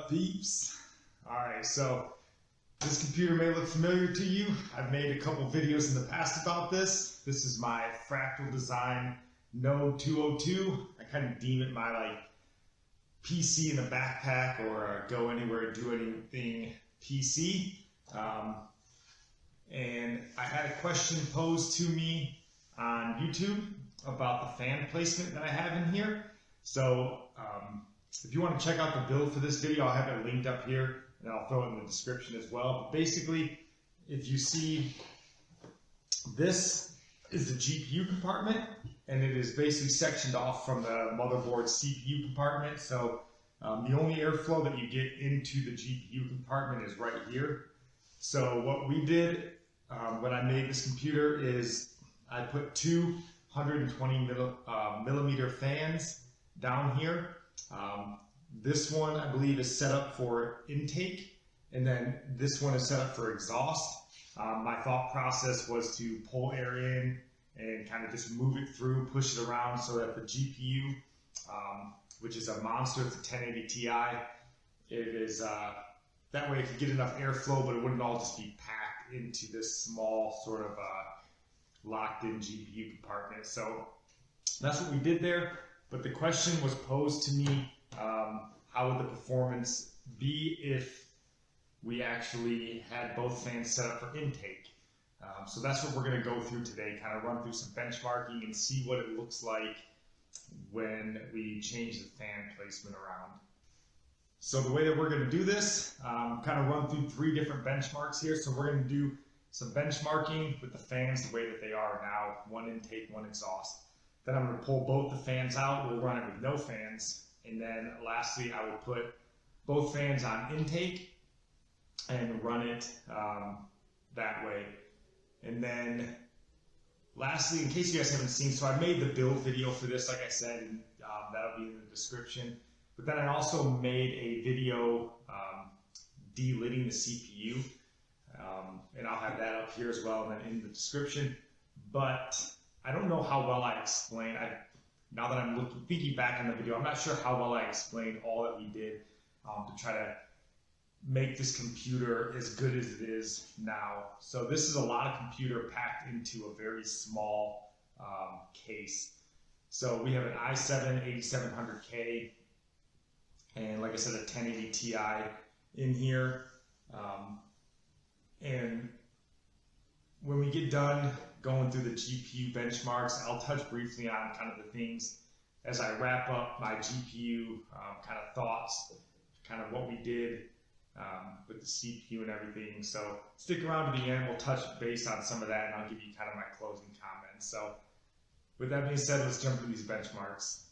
up, peeps? Alright, so this computer may look familiar to you. I've made a couple videos in the past about this. This is my Fractal Design Node 202. I kind of deem it my PC in a backpack or go anywhere, do anything PC. And I had a question posed to me on YouTube about the fan placement that I have in here. So if you want to check out the build for this video, I'll have it linked up here and I'll throw it in the description as well. But basically, if you see, this is the GPU compartment and it is basically sectioned off from the motherboard CPU compartment. So the only airflow that you get into the GPU compartment is right here. So what we did when I made this computer is I put two 120 millimeter fans down here. This one I believe is set up for intake, and then this one is set up for exhaust. My thought process was to pull air in and kind of just move it through, push it around so that the GPU, which is a monster, it's a 1080 Ti, it is that way it could get enough airflow, but it wouldn't all just be packed into this small sort of locked in GPU compartment. So that's what we did there. But the question was posed to me, how would the performance be if we actually had both fans set up for intake? So that's what we're going to go through today, kind of run through some benchmarking and see what it looks like when we change the fan placement around. So the way that we're going to do this, kind of run through three different benchmarks here. So we're going to do some benchmarking with the fans the way that they are now, one intake, one exhaust. Then I'm going to pull both the fans out, we'll run it with no fans. And then lastly, I will put both fans on intake and run it that way. And then lastly, in case you guys haven't seen, so I made the build video for this, like I said, and that'll be in the description. But then I also made a video delidding the CPU, and I'll have that up here as well and then in the description. But I don't know how well I explained. Now that I'm thinking back on the video, I'm not sure how well I explained all that we did to try to make this computer as good as it is now. So this is a lot of computer packed into a very small case. So we have an i7 8700K and, like I said, a 1080 Ti in here. And when we get done going through the GPU benchmarks, I'll touch briefly on kind of the things as I wrap up my GPU kind of thoughts, kind of what we did with the CPU and everything. So stick around to the end, we'll touch base on some of that and I'll give you kind of my closing comments. So with that being said, let's jump through these benchmarks.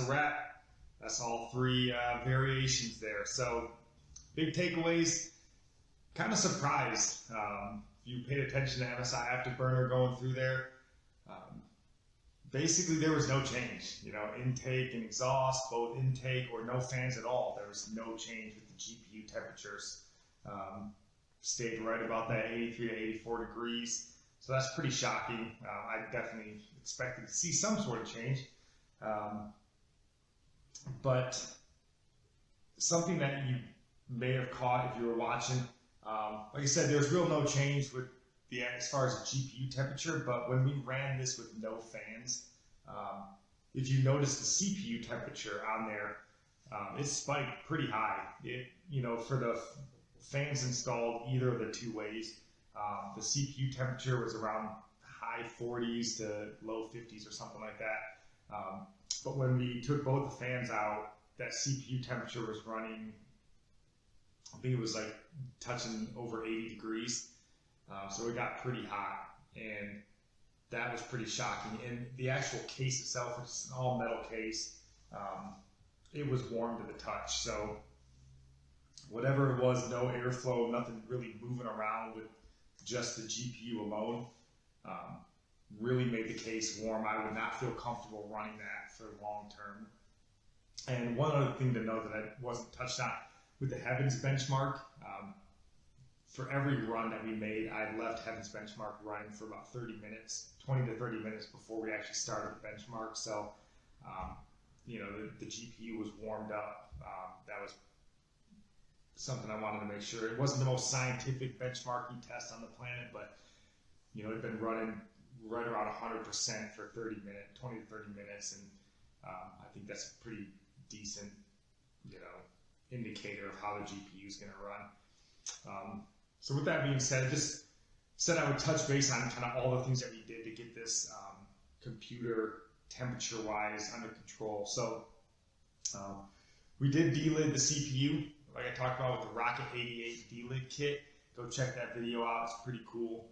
that's a wrap. That's all 3 variations there. So big takeaways, kind of surprised. You paid attention to MSI Afterburner going through there. Basically, there was no change. You know, intake and exhaust, both intake or no fans at all. There was no change with the GPU temperatures. Stayed right about that 83 to 84 degrees. So that's pretty shocking. I definitely expected to see some sort of change. But something that you may have caught if you were watching, like I said, there's real no change with as far as the GPU temperature, but when we ran this with no fans, if you notice the CPU temperature on there, it spiked pretty high. For the fans installed either of the 2 ways, the CPU temperature was around high 40s to low 50s or something like that. But when we took both the fans out, that CPU temperature was running, I think it was like touching over 80 degrees. So it got pretty hot, and that was pretty shocking. And the actual case itself, which is an all metal case, it was warm to the touch. So whatever it was, no airflow, nothing really moving around with just the GPU alone, really made the case warm. I would not feel comfortable running that for long term. And one other thing to note that I wasn't touched on, with the Heavens benchmark, for every run that we made, I left Heavens benchmark running for about 30 minutes, 20 to 30 minutes before we actually started the benchmark. So, the GPU was warmed up. That was something I wanted to make sure. It wasn't the most scientific benchmarking test on the planet, but, it'd been running right around 100% for 20 to 30 minutes. And I think that's a pretty decent, indicator of how the GPU is going to run. So with that being said, I just said I would touch base on kind of all the things that we did to get this computer temperature-wise under control. So we did delid the CPU, like I talked about with the Rockit 88 delid kit. Go check that video out, it's pretty cool.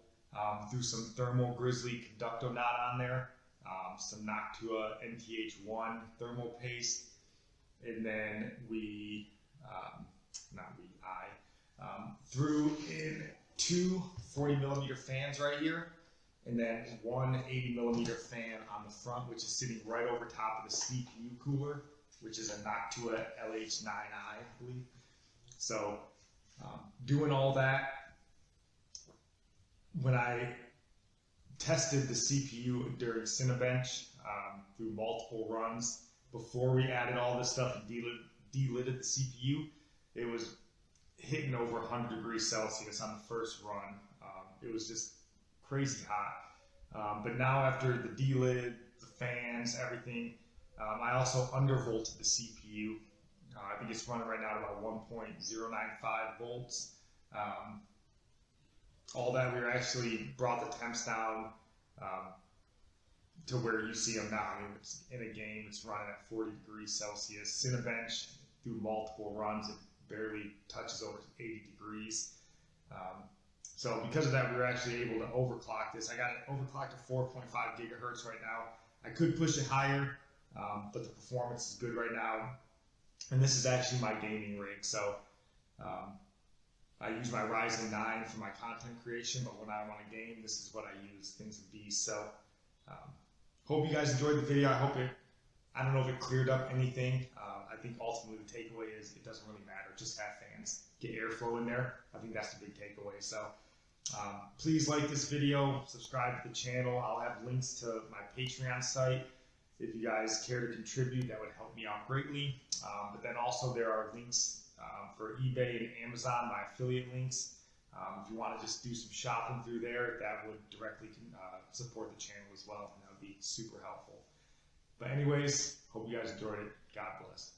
Threw some thermal grizzly conducto knot on there, some Noctua NTH1 thermal paste, and then I threw in 2 40mm fans right here, and then 1 80mm fan on the front, which is sitting right over top of the CPU cooler, which is a Noctua LH9i, I believe. So doing all that, when I tested the CPU during Cinebench through multiple runs, before we added all this stuff and delidded the CPU, it was hitting over 100 degrees Celsius on the first run. It was just crazy hot. But now after the delid, the fans, everything, I also undervolted the CPU. I think it's running right now at about 1.095 volts. All that, we actually brought the temps down to where you see them now. I mean, it's in a game, it's running at 40 degrees Celsius. Cinebench, through multiple runs, it barely touches over 80 degrees. So because of that, we were actually able to overclock this. I got it overclocked to 4.5 gigahertz right now. I could push it higher, but the performance is good right now. And this is actually my gaming rig. So I use my Ryzen 9 for my content creation, but when I want to game, this is what I use, things of these. So hope you guys enjoyed the video. I don't know if it cleared up anything. I think ultimately the takeaway is it doesn't really matter. Just have fans, get airflow in there. I think that's the big takeaway. So please like this video, subscribe to the channel. I'll have links to my Patreon site. If you guys care to contribute, that would help me out greatly. But then also there are links for eBay and Amazon, my affiliate links. If you want to just do some shopping through there, that would directly support the channel as well, and that would be super helpful. But anyways, hope you guys enjoyed it. God bless.